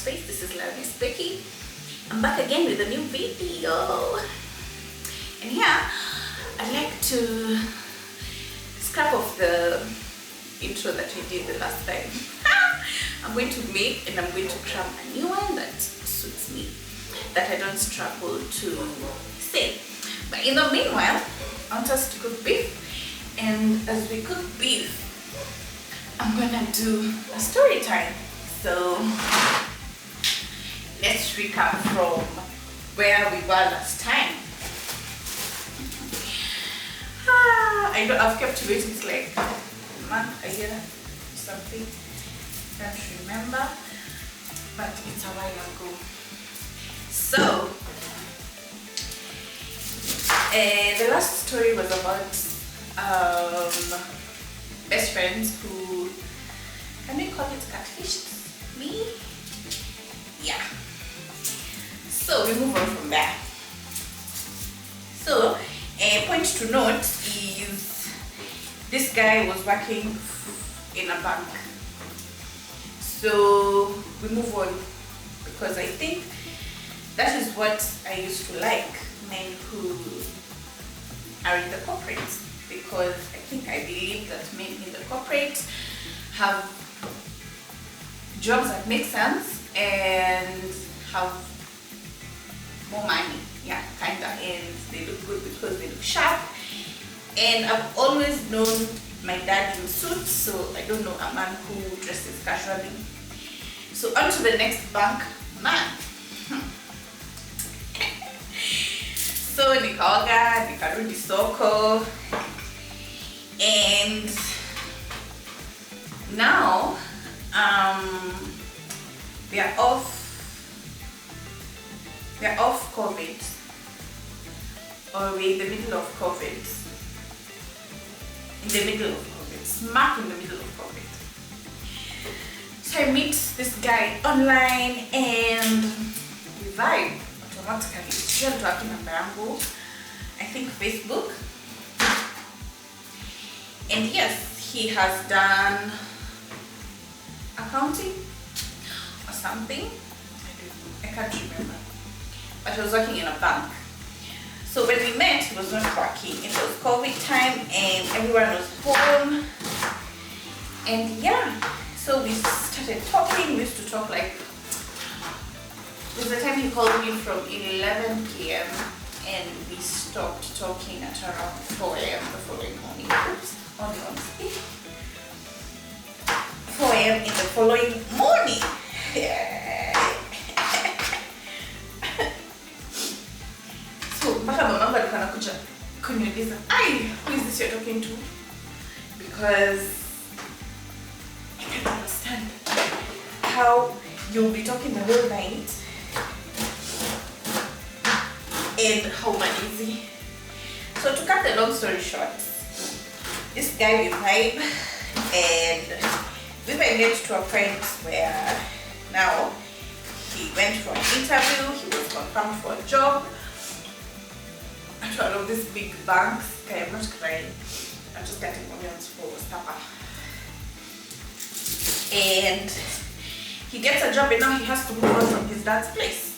space. This is Miss Becky. I'm back again with a new video. And yeah, I'd like to scrap off the intro that we did the last time. I'm going to make and I'm going to cram a new one that suits me, that I don't struggle to say. But in the meanwhile, I want us to cook beef, and as we cook beef, I'm gonna do a story time. So let's recap from where we were last time. I know I've kept waiting, it's like a month, a year, something. Can't remember, but it's a while ago. So the last story was about best friends who, can we call it catfished me? Yeah. So we move on from there. So a point to note is this guy was working in a bank. So we move on because I think that is what I used to like, men who are in the corporate, because I believe that men in the corporate have jobs that make sense and have more money, yeah, kinda, and they look good because they look sharp. And I've always known my dad in suits, so I don't know a man who dresses casually. So on to the next bank man. So nikaoga, nikarudi soko, and now we are off COVID, or we're in the middle of COVID. Smack in the middle of COVID. So I meet this guy online and we vibe automatically. Sio mtu namba yangu, I think Facebook. And yes, he has done accounting or something. I can't remember. But he was working in a bank. So when we met, he was not working. It was COVID time and everyone was home. And yeah, so we started talking. We used to talk like, it was the time he called me from 11 p.m. and we stopped talking at around 4 a.m. the following morning. Oops, only on speed. 4 a.m. in the following morning. So mpaka mamangu alikuwa anakuja kuniuliza, who is this you're talking to? Because I can't understand how you'll be talking the whole night and how uneasy. So to cut the long story short, this guy we vibe, and we went to a point where now he went for an interview, he was confirmed for a job at one of these big banks. Okay, I'm not crying, I'm just getting onions for supper. And he gets a job and now he has to move on from his dad's place.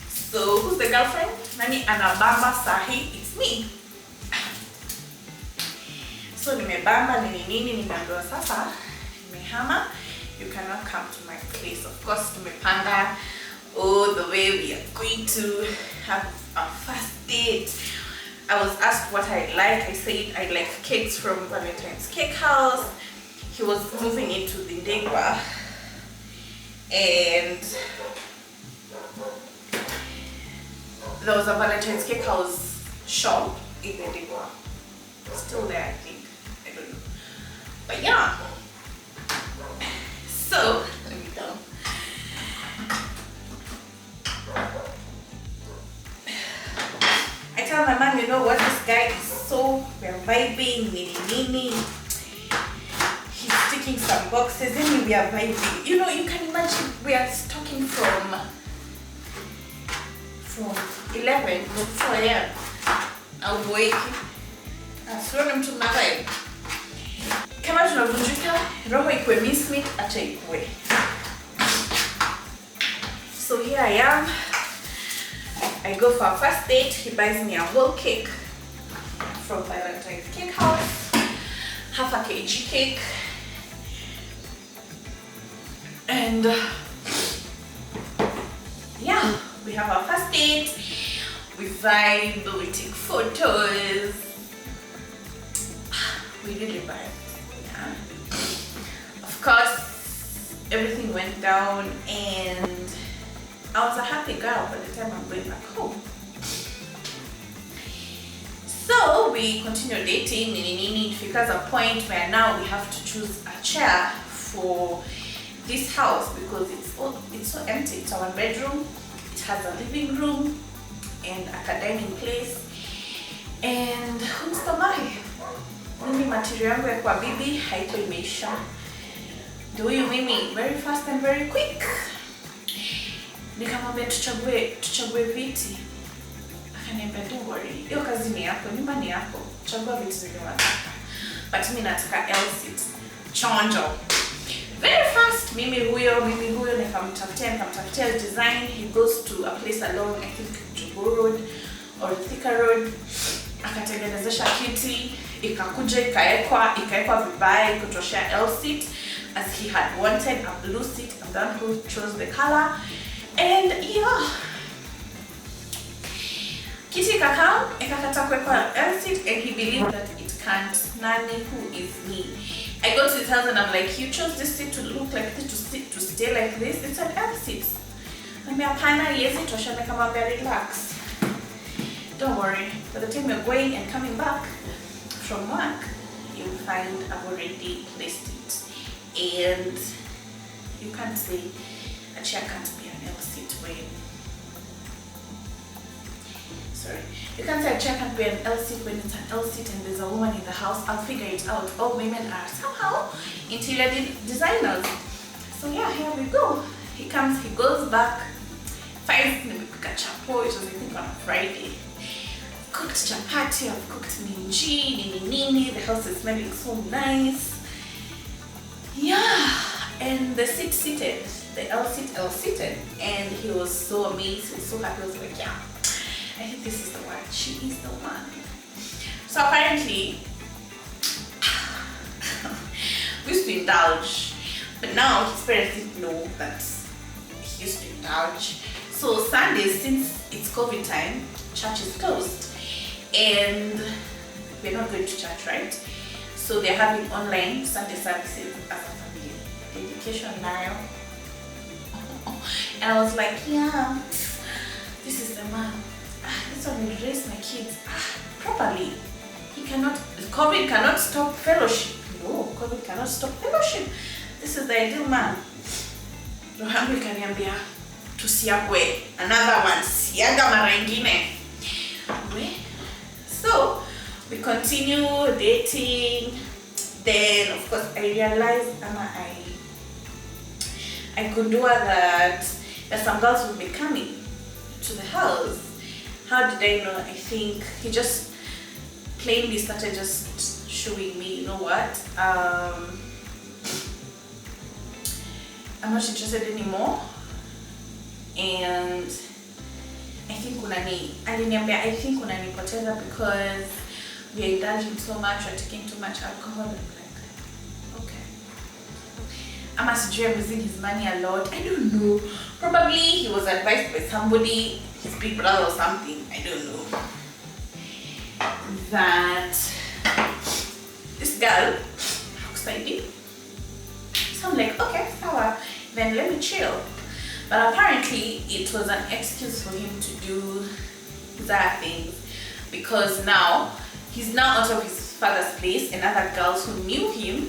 So who's the girlfriend? Nani anabamba sahi? It's me. So nimebamba nini nimeambiwa sasa nimehama, you cannot come to my place. Of course tumepanga all the way we are going to have a first date. I was asked what I like. I said I like cakes from Valentine's Cake House. He was moving into the Ndegwa, and there was a Valentine's Cake House shop in the Ndegwa. Still there, I think. I don't know. But yeah. So let me down. I tell my mom, you know what, this guy is so, we're vibing, nini. He's ticking some boxes, and we are vibing. You know, you can imagine we are talking from 11 to 4 a.m. I'm waking. Asione mtu mna vibe. Kama tunavunjika, roho ikuwe mismeet, acha ikuwe. So here I am. I go for a first date. He buys me a whole cake from Valentine's Cake House, half a kg cake, and yeah, we have our first date. We vibe, we take photos. We really vibe. Yeah. Of course, everything went down, and I was a happy girl by the time I'm going back home. So we continued dating, because a point where now we have to choose a chair for this house because it's so empty. It's our bedroom, it has a living room and a dining place, and humstamai mimi material yangu ya kwa bibi haiko imeisha. Do you mimi very fast and very quick? Nikamwambia tuchague viti. Akaniambia don't worry, hiyo kazi ni yako, nyumba ni yako, chagua viti zile unataka. But mimi nataka L-seat. Chonjo. Very fast, mimi huyo nikamtafutia design. He goes to a place along, I think Jogoo Road or Thika Road. Akatengenezesha kiti, ikakuja ikaekwa vibaya kutoshea L-seat as he had wanted, a blue seat. I'm the one who chose the color. And yeah, kiti ikakata kuwekwa L-seat, and he believed that it can't. Nani, who is me? I go to his house and I'm like, you chose this seat to look like this, to stay like this. It's an L-seat. I'm like, relax. Don't worry. By the time you're going and coming back from work, you'll find I've already placed it. And you can't say a chair can't be an L-seat when... Sorry. You can't say a chair can't be an L-seat when it's an L-seat and there's a woman in the house. I'll figure it out. All women are somehow interior designers. So yeah, here we go. He comes, he goes back. Finds me cook a chapo. It was, I think, on a Friday. Cooked chapati, I've cooked minji, nini. The house is smelling so nice. Yeah, and the seat seated, the L seated, and he was so amazed, he was so happy. He was like, yeah, I think this is the one. She is the one. So apparently, we used to indulge, but now his parents didn't know that he used to indulge. So Sundays, since it's COVID time, church is closed, and we're not going to church, right? So they're having online Sunday services as a family. Dedication now. And I was like, yeah, this is the man. This one will raise my kids properly. COVID cannot stop fellowship. No, COVID cannot stop fellowship. This is the ideal man. Rohangu kaniambia, tusiagwe. Another one, siaga mara ingine. So, we continue dating. Then, of course, I realized I could do that some girls would be coming to the house. How did I know? I think he just plainly started just showing me, you know what? I'm not interested anymore. And I think unanipoteza because we are indulging so much, we're taking too much alcohol. I'm like, okay. I must dream using his money a lot. I don't know. Probably he was advised by somebody, his big brother or something. I don't know. That this girl looks like me. So I'm like, okay, sour. Then let me chill. But apparently it was an excuse for him to do that things, because now he's now out of his father's place, and other girls who knew him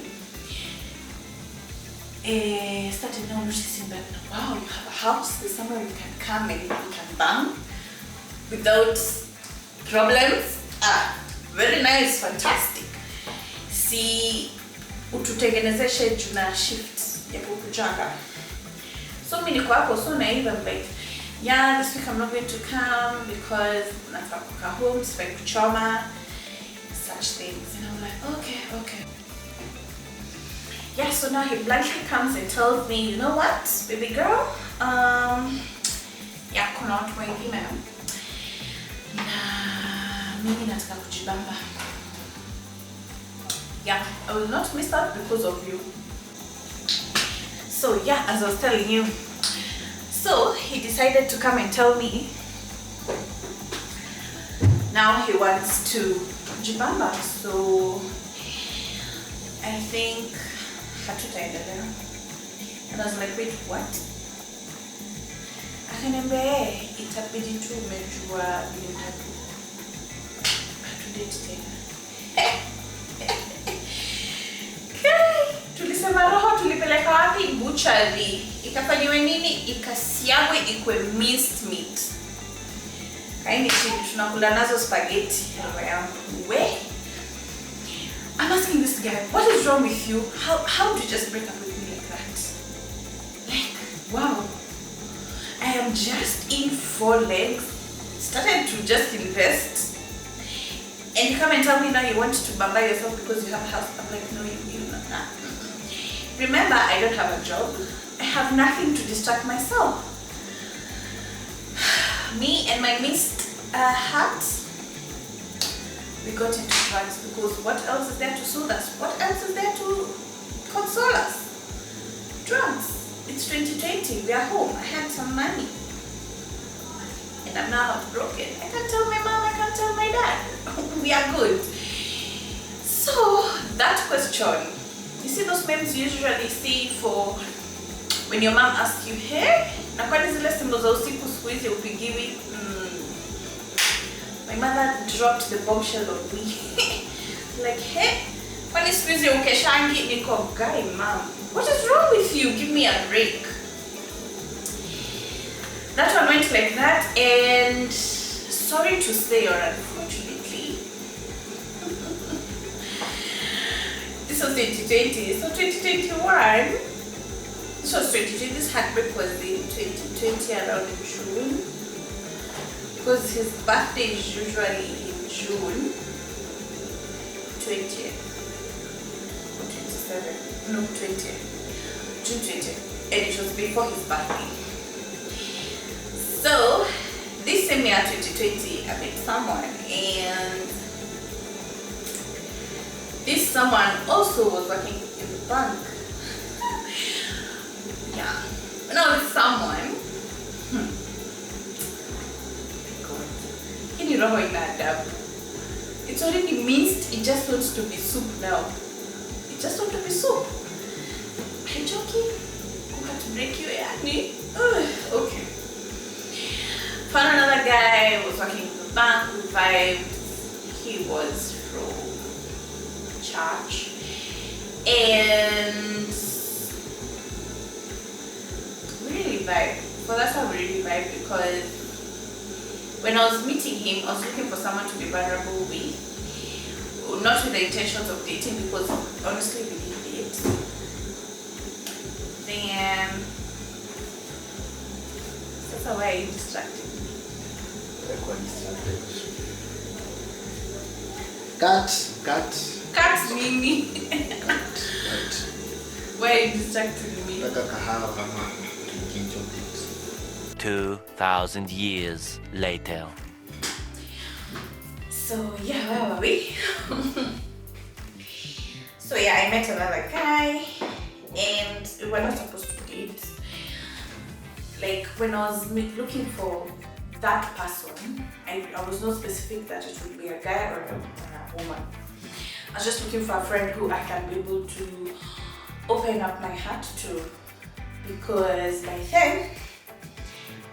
started now noticing that, wow, you have a house, there's somewhere we can come and we can bang without problems. Very nice, fantastic. See, ututengenezeshe juna shift ya kukujanga. So many niko so naive. I'm like, yeah, this week I'm not going to come because nataka home, sifai kuchoma, such things. And I'm like, okay. Yeah, so now he bluntly comes and tells me, you know what, baby girl, kuna watu wengine na mimi nataka kujibamba. Yeah, I will not miss out because of you. So yeah, as I was telling you, so he decided to come and tell me now he wants to jibamba. So I think hatutaendelea. And I was like, wait, what? Akaniambia itabidi tu umejua vile hatudate tena. Tulisema roho tulipeleka wapi? Butchery. Ikafanywe nini? Ikasiagwe ikwe minced meat. Kaini chini tunakula nazo spaghetti. We? I'm asking this guy, what is wrong with you? How do you just break up with me like that? Like, wow. I am just in 4 legs. Started to just invest. And you come and tell me now you want to bamba yourself because you have a house. I'm like, no, you're not. Remember, I don't have a job. I have nothing to distract myself. Me and my missed hat, we got into drugs because what else is there to soothe us? What else is there to console us? Drugs. It's 2020. We are home. I had some money. And I'm now heartbroken. I can't tell my mom, I can't tell my dad. We are good. So, that question, you see those memes you usually see for when your mom asks you, hey, na kwani zile simu za usiku siku hizi upigiwi? My mother dropped the bombshell on me. Like, hey, kwani siku hizi ukeshangi? Niko, guy, mom, what is wrong with you? Give me a break. That one went like that, and sorry to say, or unfortunately, this was 2020. So 2021, this was 2020. This heartbreak was in 2020 around June, because his birthday is usually in June 20th or 27th. No, 20th. June 20th, and it was before his birthday. So, this same year, 2020, I met someone, and this someone also was working in the bank. Yeah. No, this someone. God. Can you know in that dab? It's already minced, it just wants to be soup now. It just wants to be soup. Are you joking? Who had to break you, Annie? Okay. Found another guy, was working in the bank, revived. He was from church. And we really vibed. Well, that's how we really vibed, because when I was meeting him, I was looking for someone to be vulnerable with. Not with the intentions of dating, because honestly we didn't date. Then that's how I distracted. Cut Mimi. Why are you distracting me? 2,000 years later. So yeah, where were we? So yeah, I met another guy, and we were not supposed to date. Like when I was looking for that person, I was not specific that it would be a guy or a woman. I was just looking for a friend who I can be able to open up my heart to, because by then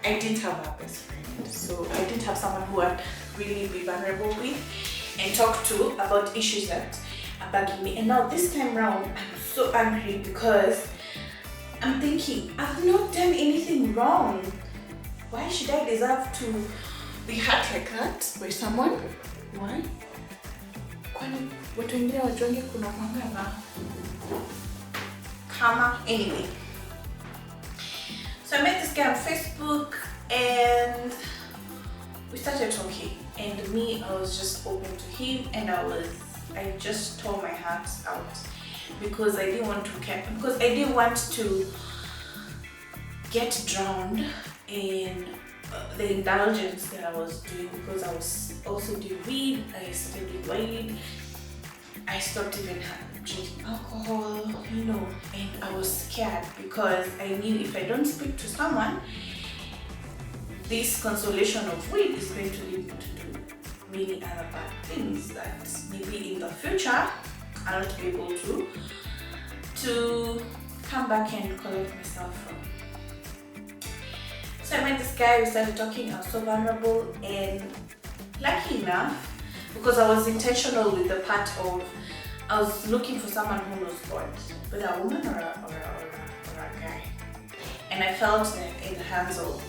I didn't have a best friend, so I didn't have someone who I'd really be vulnerable with and talk to about issues that are bugging me. And now this time round, I'm so angry because I'm thinking, I've not done anything wrong. Why should I deserve to be hurt like that by someone? Why? Kwani watu wengine wajuange kuna kwanga na kama. Anyway, so I met this guy on Facebook and we started talking, and me, I was just open to him, and I just tore my heart out because I didn't want to get drowned in the indulgence that I was doing, because I was also doing weed. I started doing weed. I stopped even drinking alcohol, and I was scared because I knew if I don't speak to someone, this consolation of weed is going to lead me to do many other bad things that maybe in the future I'll not be able to come back and collect myself from. So I met this guy, we started talking, I was so vulnerable, and lucky enough, because I was intentional with the part of, I was looking for someone who knows God, whether a woman or a guy. And I felt in the hands of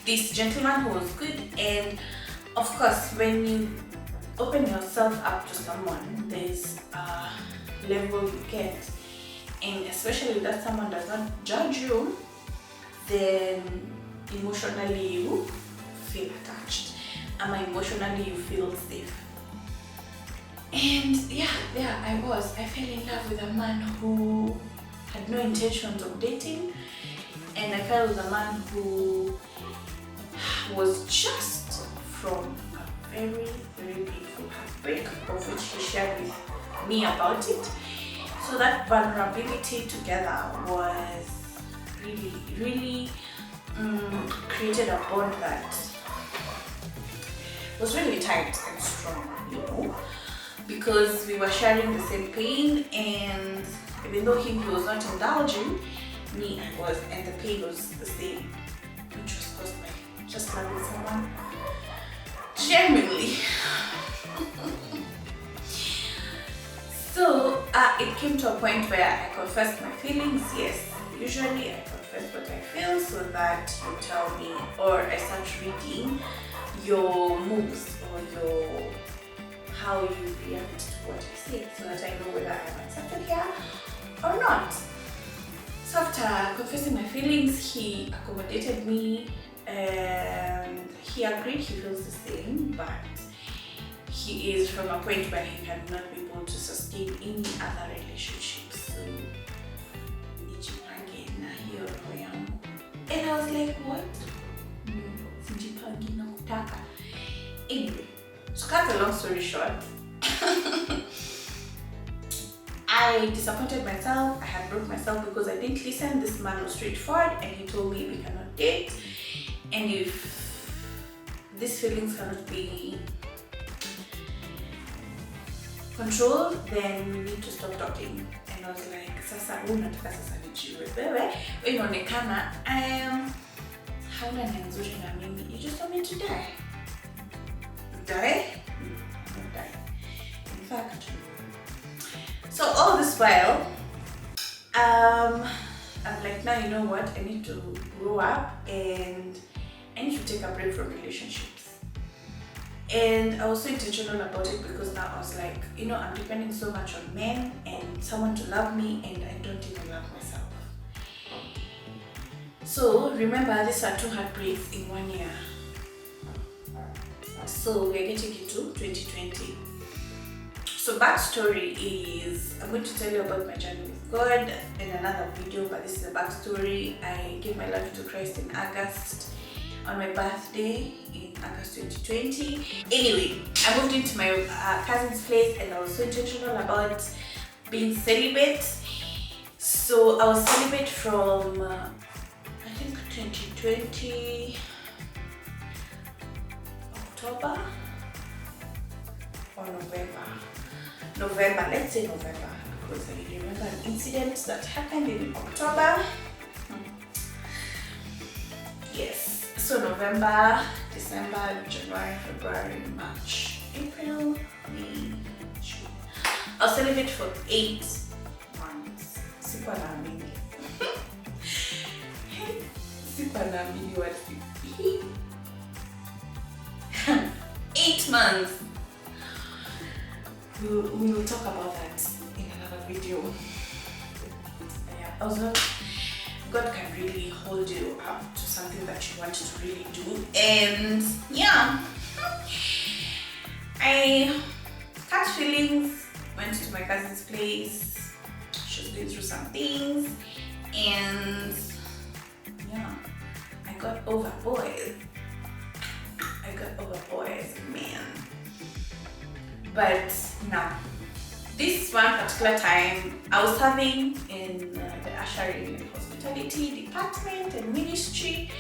this gentleman who was good. And of course, when you open yourself up to someone, there's a level you get. And especially if that someone does not judge you, then emotionally you feel attached. And emotionally you feel safe. And there I was. I fell in love with a man who had no intentions of dating. And I fell with a man who was just from a very, very painful heartbreak, of which he shared with me about it. So that vulnerability together was really, really created a bond that was really tight and strong, because we were sharing the same pain, and even though he was not indulging, me I was, and the pain was the same, which was caused by just loving someone genuinely. So it came to a point where I confessed my feelings. Yes, usually I confess what I feel so that you tell me, or I start reading your moves or how you react to what I say, so that I know whether I'm accepted here or not. So after confessing my feelings, he accommodated me, and he agreed he feels the same, but he is from a point where he cannot be able to sustain any other relationships. So, and I was like, what? Anyway, to cut a long story short, I disappointed myself. I had broke myself because I didn't listen. This man was straightforward, and he told me we cannot date, and if these feelings cannot be controlled, then we need to stop talking. And I was like, sasa unataka sasa nijiwe wewe inaonekana hauna nia nzuri na mimi, you just want me to die. Die? Not die. In fact, so all this while, I'm like, now you know what, I need to grow up and I need to take a break from relationships. And I was so intentional about it because now I was like, I'm depending so much on men and someone to love me, and I don't even love myself. So remember, these are 2 heartbreaks in 1 year. So we're getting into 2020. So backstory is, I'm going to tell you about my journey with God in another video, but this is a backstory. I gave my life to Christ in August, on my birthday in August 2020. Anyway, I moved into my cousin's place, and I was so intentional about being celibate. So I was celibate from I think 2020 October or November, let's say November, because I remember an incident that happened in October. Yes, so November, December, January, February, March, April, May, June. I was celibate for 8 months. Sikuwa naamini. Sikuwa naamini what 8 months. We will talk about that in another video. Yeah, also, God can really hold you up to something that you want to really do. And yeah, I cut feelings, went to my cousin's place. She was going through some things, and yeah, I got over boys. got over boys, man. But now, this one particular time, I was serving in the ushering and hospitality department and ministry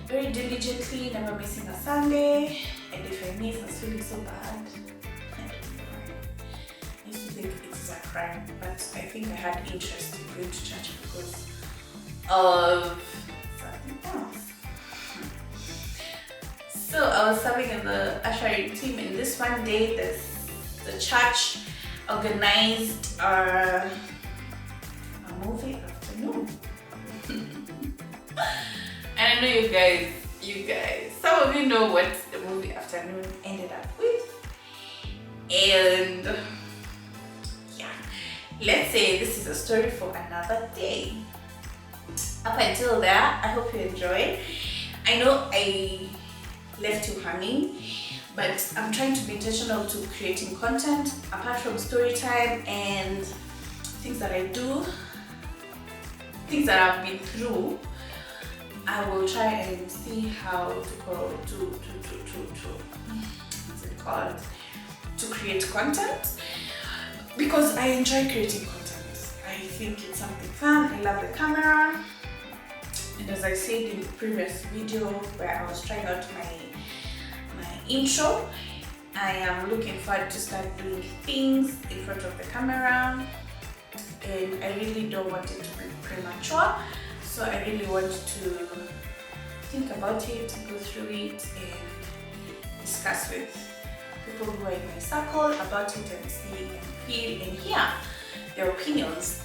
very diligently, never missing a Sunday. And if I miss, I was feeling so bad. I used to think it's a crime, but I think I had interest in going to church because of something else. So I was serving in the ushering team, and this one day the church organized a movie afternoon. And I know you guys, some of you know what the movie afternoon ended up with. And yeah, let's say this is a story for another day. Up until there, I hope you enjoyed. I know I left you hanging, but I'm trying to be intentional to creating content apart from story time and things that I do, things that I've been through. I will try and see how to create content, because I enjoy creating content. I think it's something fun. I love the camera, and as I said in the previous video where I was trying out my intro, I am looking forward to start doing things in front of the camera, and I really don't want it to be premature. So I really want to think about it, go through it, and discuss with people who are in my circle about it and see and feel and hear their opinions.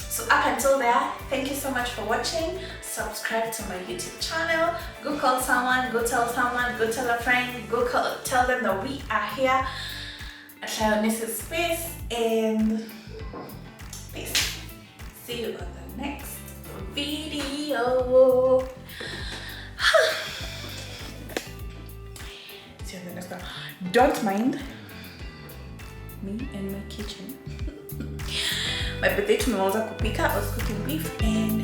So up until there, thank you so much for watching. Subscribe to my YouTube channel. Go call someone, go tell someone, go tell a friend, tell them that we are here at Lioness's Space, and peace. See you on the next video. See you on the next one. Don't mind me and my kitchen. My birthday tumeweza kupika. I was cooking beef and